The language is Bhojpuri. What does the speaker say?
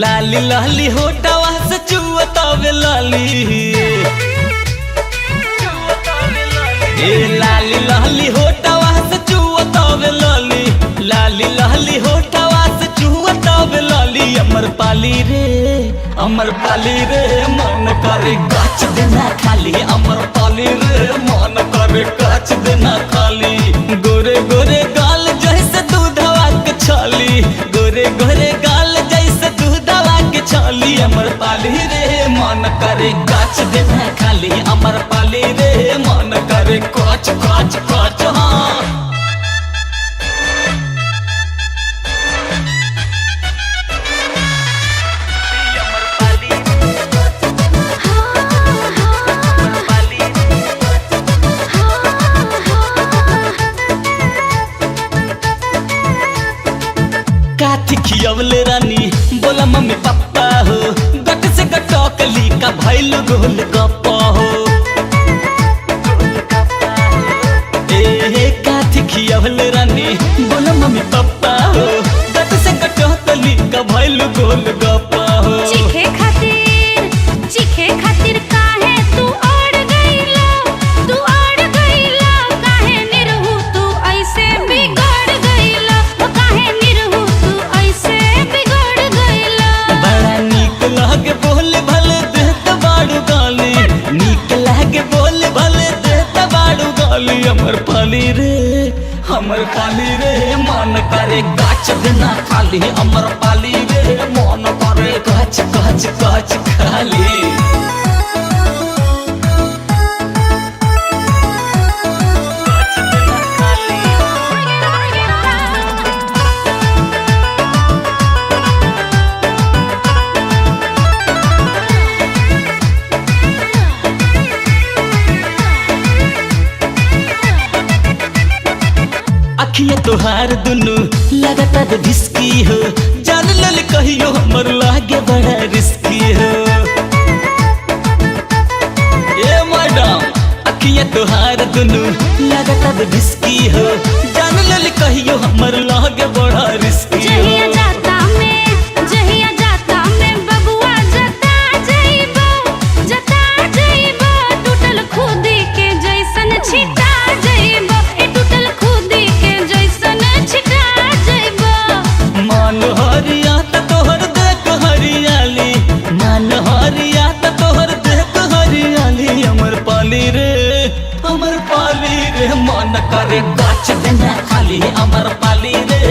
लाली लाली होटवा से चुअतावे लाली ए लाली लाली होटवा से चुअतावे लाली लाली लाली होटवा से चुअतावे लाली अमर पाली रे मन करे काच देना खाली अमर पाली रे मन करे काच देना खाली गोरे गोरे गाल जैसे दूधवा के छाली गोरे गोरे गाल जैसे दूधवा के छाली अमर पाली रे मन करे काच देना खाली अमर पाली रे मन करे काच काच काच हाँ काथी खियवले रानी बोला मम्मी पापा हो गट से गटकली का भैल गोल गप्पा हो ए काथी खियवले रानी बोला मम्मी पापा हो गट से गटकली का भैल गोल गप्पा हो चीखे खातिर काहे तू अड़ गईला काहे निरहु तू ऐसे बिगड़ गईला काहे निरहु तू ऐसे बिगड़ गईला बड़ा नीक लागे बोले भले देत बाड़ू गाली नीक लागे बोले भले देत बाड़ू गाली अमर पाली रे मन करे गाछ देना खाली अमर पाली रे मन करे गाछ गाछ गाछ खाली अखिया तोहार दुनु लगातार ढिसकी हो जान लल कहियो हमर लागे बड़ा रिस्की हो ए मैडम अखिया तोहार दुनु लगातार ढिसकी हो जान लल कहियो हमर लागे बड़ा रिस्की हो जहिया जाता में बबुआ जता जइबो टूटल खुदी के जैसन छिटा जइबो टूटल खुदी के जैसन छिटा जइबो मान हरिया त तोहर देख हरियाली मान हरिया त तोहर देख हरियाली अमर पाली रे मन करे गाछ देना खाली अमर पाली रे